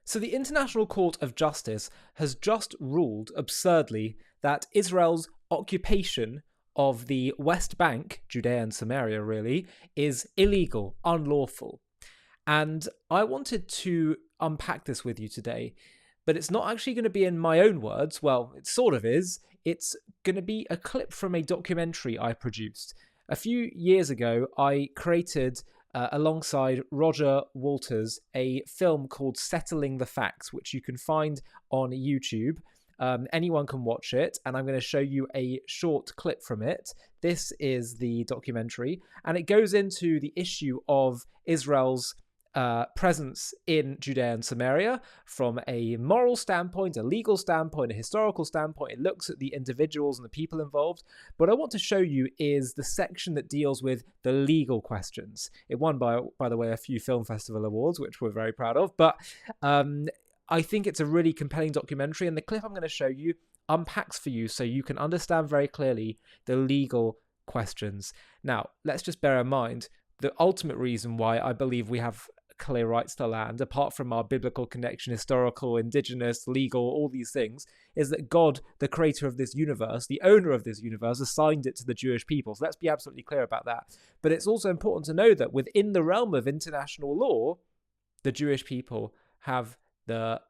So the International Court of Justice has just ruled absurdly that Israel's occupation of the West Bank, Judea and Samaria really, is illegal, unlawful. And I wanted to unpack this with you today, but it's not actually going to be in my own words. Well, it sort of is. It's going to be a clip from a documentary I produced. A few years ago, I created, alongside Roger Walters, a film called Settling the Facts, which you can find on YouTube. Anyone can watch it, and I'm going to show you a short clip from it. This is the documentary, and it goes into the issue of Israel's presence in Judea and Samaria from a moral standpoint, a legal standpoint, a historical standpoint. It looks at the individuals and the people involved. What I want to show you is the section that deals with the legal questions. It won, by the way, a few film festival awards, which we're very proud of. But I think it's a really compelling documentary, and the clip I'm going to show you unpacks for you so you can understand very clearly the legal questions. Now, let's just bear in mind the ultimate reason why I believe we have clear rights to land, apart from our biblical connection, historical, indigenous, legal, all these things, is that God, the creator of this universe, the owner of this universe, assigned it to the Jewish people. So let's be absolutely clear about that. But it's also important to know that within the realm of international law, the Jewish people have the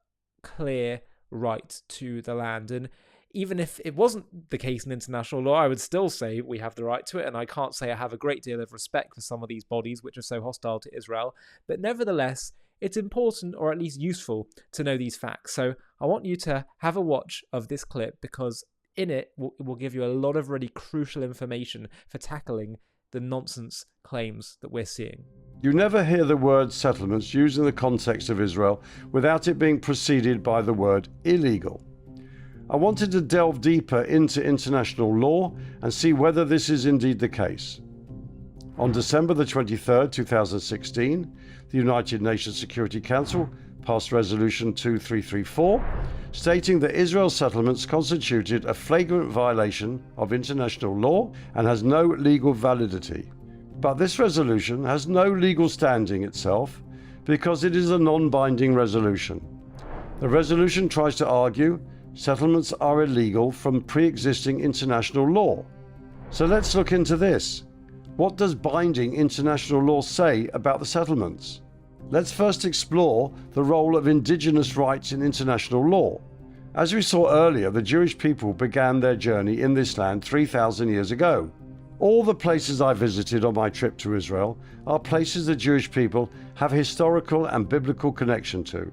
clear right to the land. And even if it wasn't the case in international law, I would still say we have the right to it. And I can't say I have a great deal of respect for some of these bodies which are so hostile to Israel. But nevertheless, it's important, or at least useful, to know these facts. So I want you to have a watch of this clip, because in it will give you a lot of really crucial information for tackling the nonsense claims that we're seeing. You never hear the word settlements used in the context of Israel without it being preceded by the word illegal. I wanted to delve deeper into international law and see whether this is indeed the case. On December the 23rd, 2016, the United Nations Security Council passed Resolution 2334, stating that Israel's settlements constituted a flagrant violation of international law and has no legal validity. But this resolution has no legal standing itself because it is a non-binding resolution. The resolution tries to argue settlements are illegal from pre-existing international law. So let's look into this. What does binding international law say about the settlements? Let's first explore the role of indigenous rights in international law. As we saw earlier, the Jewish people began their journey in this land 3,000 years ago. All the places I visited on my trip to Israel are places the Jewish people have historical and biblical connection to.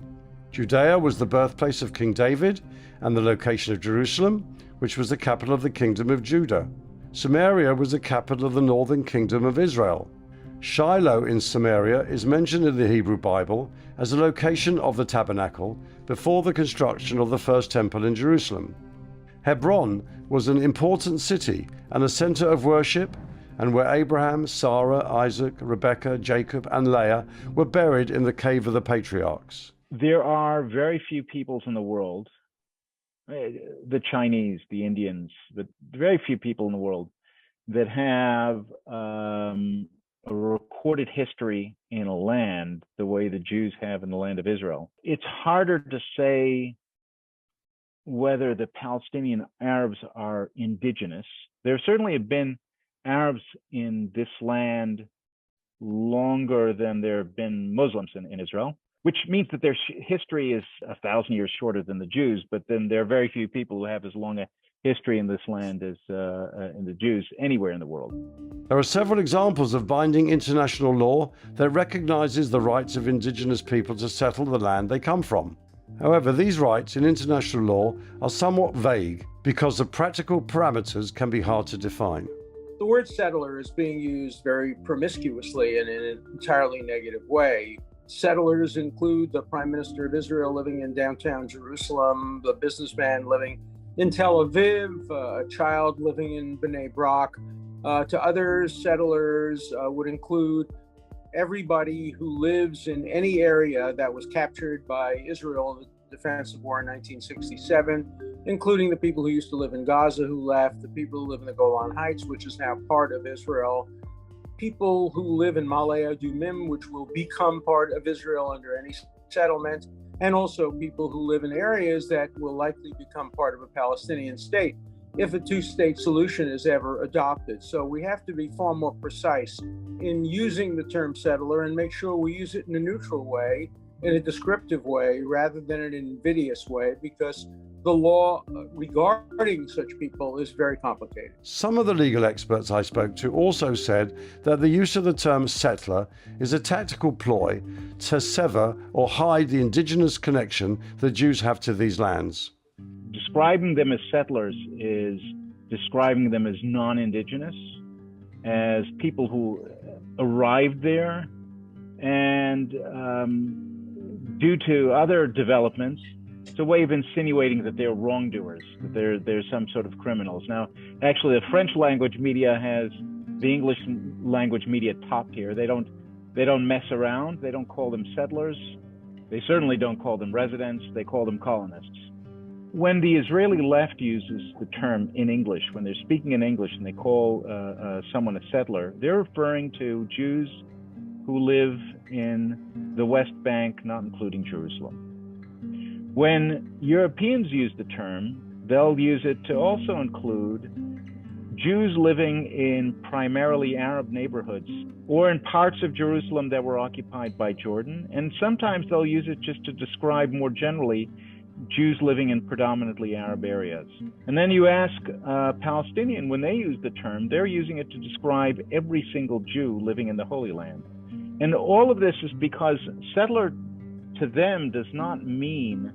Judea was the birthplace of King David and the location of Jerusalem, which was the capital of the kingdom of Judah. Samaria was the capital of the northern kingdom of Israel. Shiloh in Samaria is mentioned in the Hebrew Bible as the location of the tabernacle before the construction of the first temple in Jerusalem. Hebron was an important city and a center of worship, and where Abraham, Sarah, Isaac, Rebekah, Jacob, and Leah were buried in the cave of the patriarchs. There are very few peoples in the world, the Chinese, the Indians, but very few people in the world that have a recorded history in a land the way the Jews have in the land of Israel. It's harder to say whether the Palestinian Arabs are indigenous. There certainly have been Arabs in this land longer than there have been Muslims in Israel, which means that their history is 1,000 years shorter than the Jews, but then there are very few people who have as long a history in this land as in the Jews anywhere in the world. There are several examples of binding international law that recognizes the rights of indigenous people to settle the land they come from. However, these rights in international law are somewhat vague because the practical parameters can be hard to define. The word settler is being used very promiscuously and in an entirely negative way. Settlers include the Prime Minister of Israel living in downtown Jerusalem, the businessman living in Tel Aviv, a child living in Bnei Brak. To others, settlers would include everybody who lives in any area that was captured by Israel in the defensive war in 1967, including the people who used to live in Gaza who left, the people who live in the Golan Heights, which is now part of Israel, people who live in Ma'ale Adumim, which will become part of Israel under any settlement, and also people who live in areas that will likely become part of a Palestinian state if a two-state solution is ever adopted. So we have to be far more precise in using the term settler and make sure we use it in a neutral way, in a descriptive way, rather than in an invidious way, because the law regarding such people is very complicated. Some of the legal experts I spoke to also said that the use of the term settler is a tactical ploy to sever or hide the indigenous connection the Jews have to these lands. Describing them as settlers is describing them as non-indigenous, as people who arrived there, and due to other developments, it's a way of insinuating that they're wrongdoers, that they're some sort of criminals. Now, actually, the French language media has the English language media topped here. They don't mess around. They don't call them settlers. They certainly don't call them residents. They call them colonists. When the Israeli left uses the term in English, when they're speaking in English and they call someone a settler, they're referring to Jews who live in the West Bank, not including Jerusalem. When Europeans use the term, they'll use it to also include Jews living in primarily Arab neighborhoods or in parts of Jerusalem that were occupied by Jordan. And sometimes they'll use it just to describe more generally Jews living in predominantly Arab areas. And then you ask Palestinian, when they use the term, they're using it to describe every single Jew living in the Holy Land. And all of this is because settler to them does not mean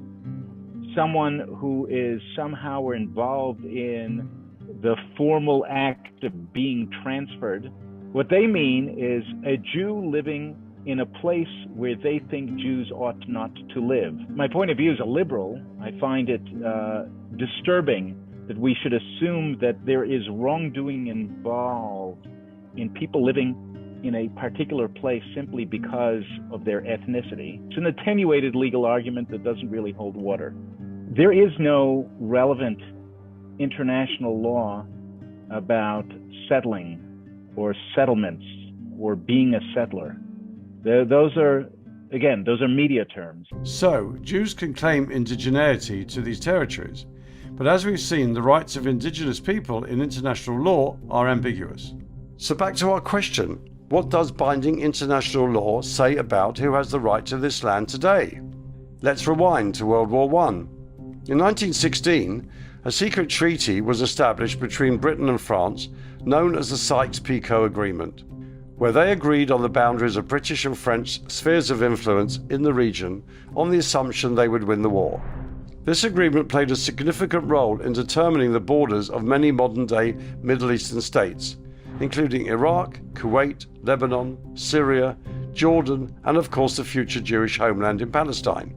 someone who is somehow involved in the formal act of being transferred. What they mean is a Jew living in a place where they think Jews ought not to live. My point of view as a liberal, I find it disturbing that we should assume that there is wrongdoing involved in people living in a particular place simply because of their ethnicity. It's an attenuated legal argument that doesn't really hold water. There is no relevant international law about settling or settlements or being a settler. Those are media terms. So, Jews can claim indigeneity to these territories, but as we've seen, the rights of indigenous people in international law are ambiguous. So back to our question, what does binding international law say about who has the right to this land today? Let's rewind to World War I. In 1916, a secret treaty was established between Britain and France, known as the Sykes-Picot Agreement, where they agreed on the boundaries of British and French spheres of influence in the region on the assumption they would win the war. This agreement played a significant role in determining the borders of many modern-day Middle Eastern states, including Iraq, Kuwait, Lebanon, Syria, Jordan, and of course the future Jewish homeland in Palestine.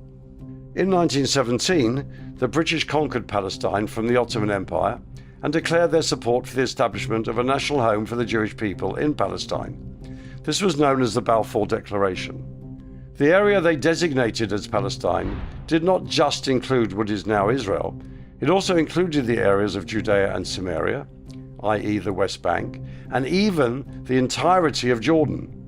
In 1917, the British conquered Palestine from the Ottoman Empire and declared their support for the establishment of a national home for the Jewish people in Palestine. This was known as the Balfour Declaration. The area they designated as Palestine did not just include what is now Israel, it also included the areas of Judea and Samaria, i.e. the West Bank, and even the entirety of Jordan.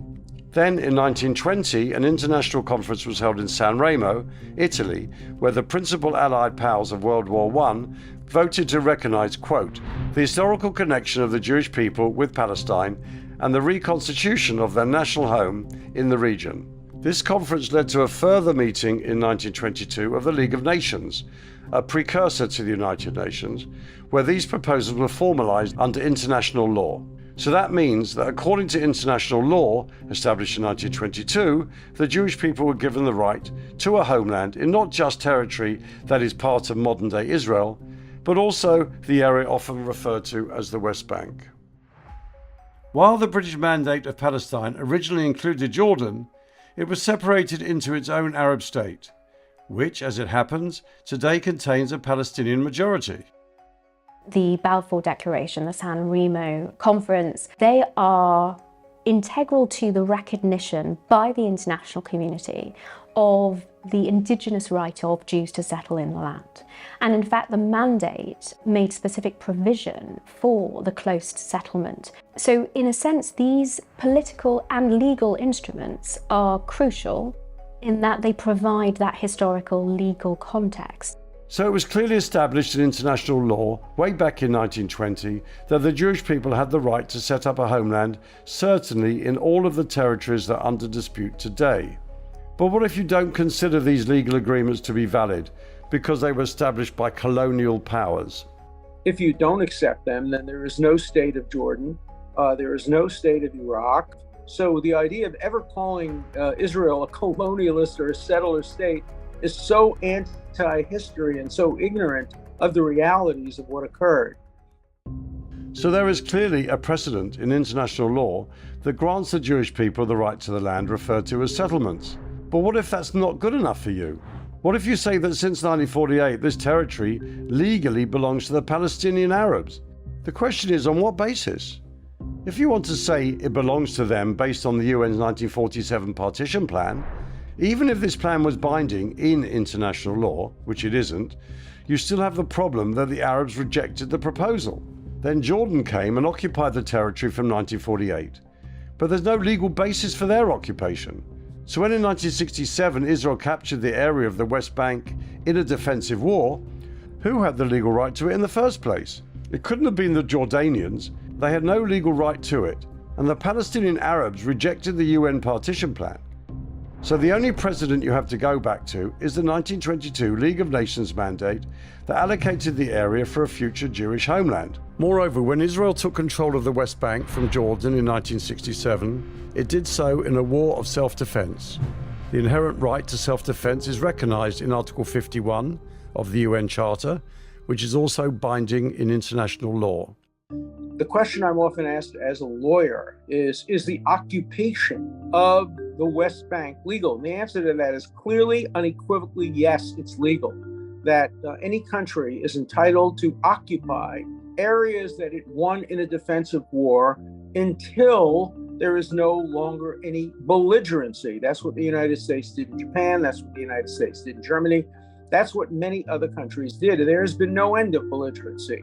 Then in 1920, an international conference was held in San Remo, Italy, where the principal Allied powers of World War I voted to recognize, quote, the historical connection of the Jewish people with Palestine and the reconstitution of their national home in the region. This conference led to a further meeting in 1922 of the League of Nations, a precursor to the United Nations, where these proposals were formalized under international law. So that means that according to international law, established in 1922, the Jewish people were given the right to a homeland in not just territory that is part of modern-day Israel, but also the area often referred to as the West Bank. While the British Mandate of Palestine originally included Jordan, it was separated into its own Arab state, which, as it happens, today contains a Palestinian majority. The Balfour Declaration, the San Remo Conference, they are integral to the recognition by the international community of the indigenous right of Jews to settle in the land. And in fact, the mandate made specific provision for the close settlement. So in a sense, these political and legal instruments are crucial in that they provide that historical legal context. So it was clearly established in international law way back in 1920 that the Jewish people had the right to set up a homeland, certainly in all of the territories that are under dispute today. But what if you don't consider these legal agreements to be valid because they were established by colonial powers? If you don't accept them, then there is no state of Jordan, there is no state of Iraq. So the idea of ever calling Israel a colonialist or a settler state is so anti-history and so ignorant of the realities of what occurred. So there is clearly a precedent in international law that grants the Jewish people the right to the land referred to as settlements. But what if that's not good enough for you? What if you say that since 1948 this territory legally belongs to the Palestinian Arabs? The question is, on what basis? If you want to say it belongs to them based on the UN's 1947 partition plan, even if this plan was binding in international law, which it isn't, you still have the problem that the Arabs rejected the proposal. Then Jordan came and occupied the territory from 1948. But there's no legal basis for their occupation. So when in 1967 Israel captured the area of the West Bank in a defensive war, who had the legal right to it in the first place? It couldn't have been the Jordanians. They had no legal right to it. And the Palestinian Arabs rejected the UN partition plan. So the only precedent you have to go back to is the 1922 League of Nations mandate that allocated the area for a future Jewish homeland. Moreover, when Israel took control of the West Bank from Jordan in 1967, it did so in a war of self-defense. The inherent right to self-defense is recognized in Article 51 of the UN Charter, which is also binding in international law. The question I'm often asked as a lawyer is the occupation of the West Bank legal? And the answer to that is clearly, unequivocally, yes, it's legal. That any country is entitled to occupy areas that it won in a defensive war until there is no longer any belligerency. That's what the United States did in Japan. That's what the United States did in Germany. That's what many other countries did. And there has been no end of belligerency.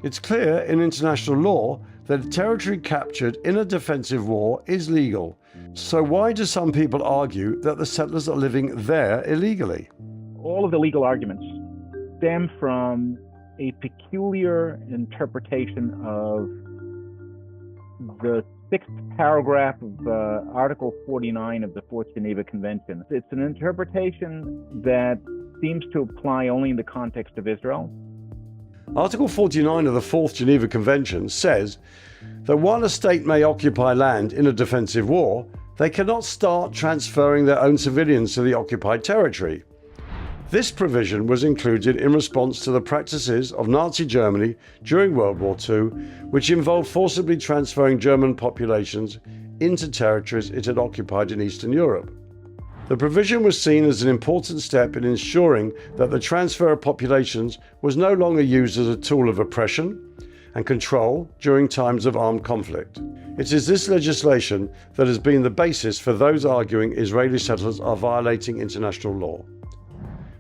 It's clear in international law that territory captured in a defensive war is legal. So why do some people argue that the settlers are living there illegally? All of the legal arguments stem from a peculiar interpretation of the sixth paragraph of Article 49 of the Fourth Geneva Convention. It's an interpretation that seems to apply only in the context of Israel. Article 49 of the Fourth Geneva Convention says that while a state may occupy land in a defensive war, they cannot start transferring their own civilians to the occupied territory. This provision was included in response to the practices of Nazi Germany during World War II, which involved forcibly transferring German populations into territories it had occupied in Eastern Europe. The provision was seen as an important step in ensuring that the transfer of populations was no longer used as a tool of oppression and control during times of armed conflict. It is this legislation that has been the basis for those arguing Israeli settlers are violating international law.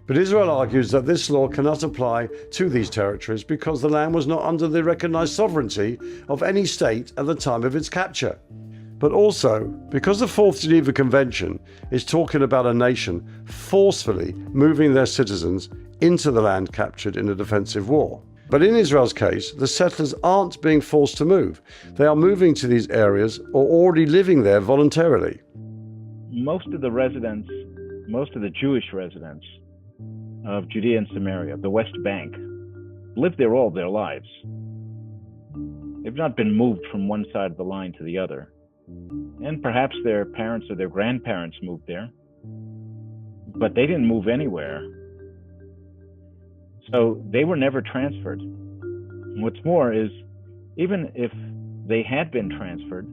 But Israel argues that this law cannot apply to these territories because the land was not under the recognized sovereignty of any state at the time of its capture. But also because the Fourth Geneva Convention is talking about a nation forcefully moving their citizens into the land captured in a defensive war. But in Israel's case, the settlers aren't being forced to move. They are moving to these areas or already living there voluntarily. Most of the Jewish residents of Judea and Samaria, the West Bank, lived there all their lives. They've not been moved from one side of the line to the other. And perhaps their parents or their grandparents moved there, but they didn't move anywhere. So they were never transferred. And what's more is, even if they had been transferred,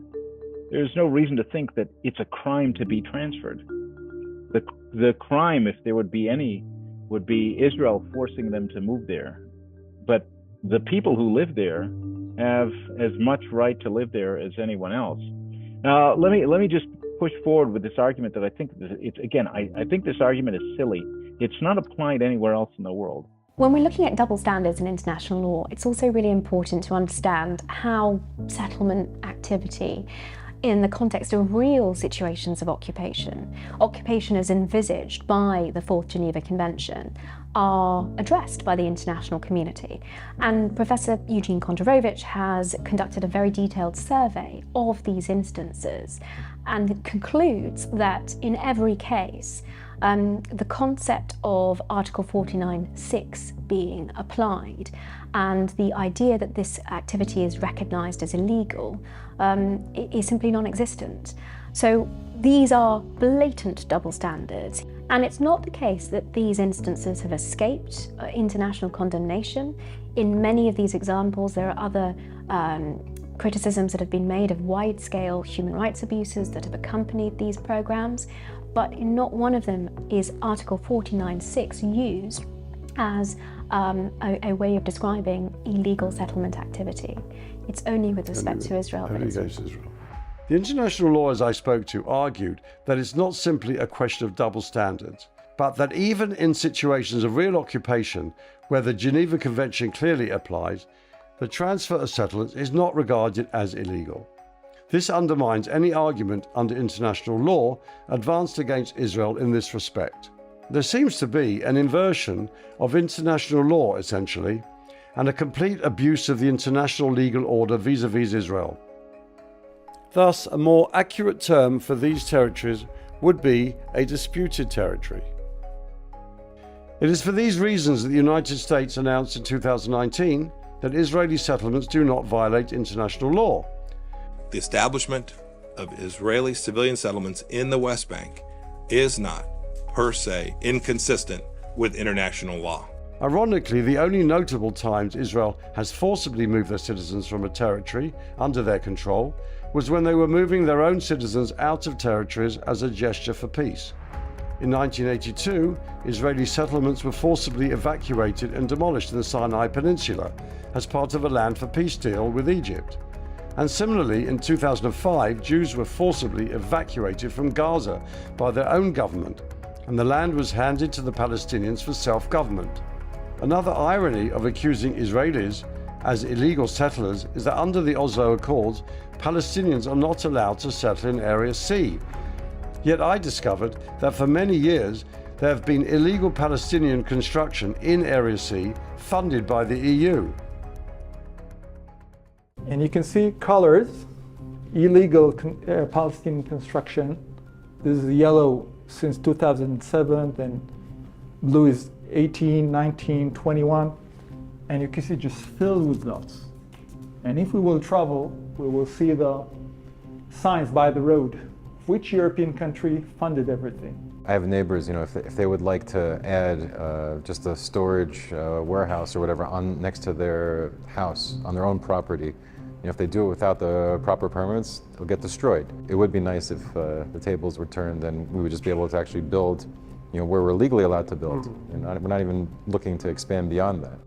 there's no reason to think that it's a crime to be transferred. The crime, if there would be any, would be Israel forcing them to move there. But the people who live there have as much right to live there as anyone else. Now, let me just push forward with this argument that I think I think this argument is silly. It's not applied anywhere else in the world. When we're looking at double standards in international law, it's also really important to understand how settlement activity in the context of real situations of occupation, occupation as envisaged by the Fourth Geneva Convention, are addressed by the international community. And Professor Eugene Kontorovich has conducted a very detailed survey of these instances and concludes that in every case, the concept of Article 49.6 being applied and the idea that this activity is recognised as illegal is simply non-existent. So these are blatant double standards. And it's not the case that these instances have escaped international condemnation. In many of these examples, there are other criticisms that have been made of wide-scale human rights abuses that have accompanied these programs, but in not one of them is Article 49.6 used as a way of describing illegal settlement activity. It's only with respect to Israel. The international lawyers I spoke to argued that it's not simply a question of double standards, but that even in situations of real occupation where the Geneva Convention clearly applies, the transfer of settlements is not regarded as illegal. This undermines any argument under international law advanced against Israel in this respect. There seems to be an inversion of international law, essentially, and a complete abuse of the international legal order vis-à-vis Israel. Thus, a more accurate term for these territories would be a disputed territory. It is for these reasons that the United States announced in 2019 that Israeli settlements do not violate international law. The establishment of Israeli civilian settlements in the West Bank is not, per se, inconsistent with international law. Ironically, the only notable times Israel has forcibly moved their citizens from a territory under their control was when they were moving their own citizens out of territories as a gesture for peace. In 1982, Israeli settlements were forcibly evacuated and demolished in the Sinai Peninsula as part of a land for peace deal with Egypt. And similarly, in 2005, Jews were forcibly evacuated from Gaza by their own government, and the land was handed to the Palestinians for self-government. Another irony of accusing Israelis as illegal settlers is that under the Oslo Accords, Palestinians are not allowed to settle in Area C. Yet I discovered that for many years there have been illegal Palestinian construction in Area C funded by the EU. And you can see colors, illegal Palestinian construction. This is yellow since 2007, then blue is 18, 19, 21, and you can see just filled with dots. And if we will travel, we will see the signs by the road. Which European country funded everything? I have neighbors, if they would like to add just a storage warehouse or whatever on next to their house, on their own property, if they do it without the proper permits, it'll get destroyed. It would be nice if the tables were turned and we would just be able to actually build, where we're legally allowed to build. And we're not even looking to expand beyond that.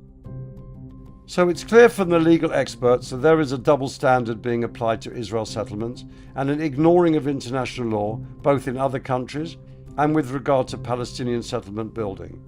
So it's clear from the legal experts that there is a double standard being applied to Israel settlements and an ignoring of international law, both in other countries and with regard to Palestinian settlement building.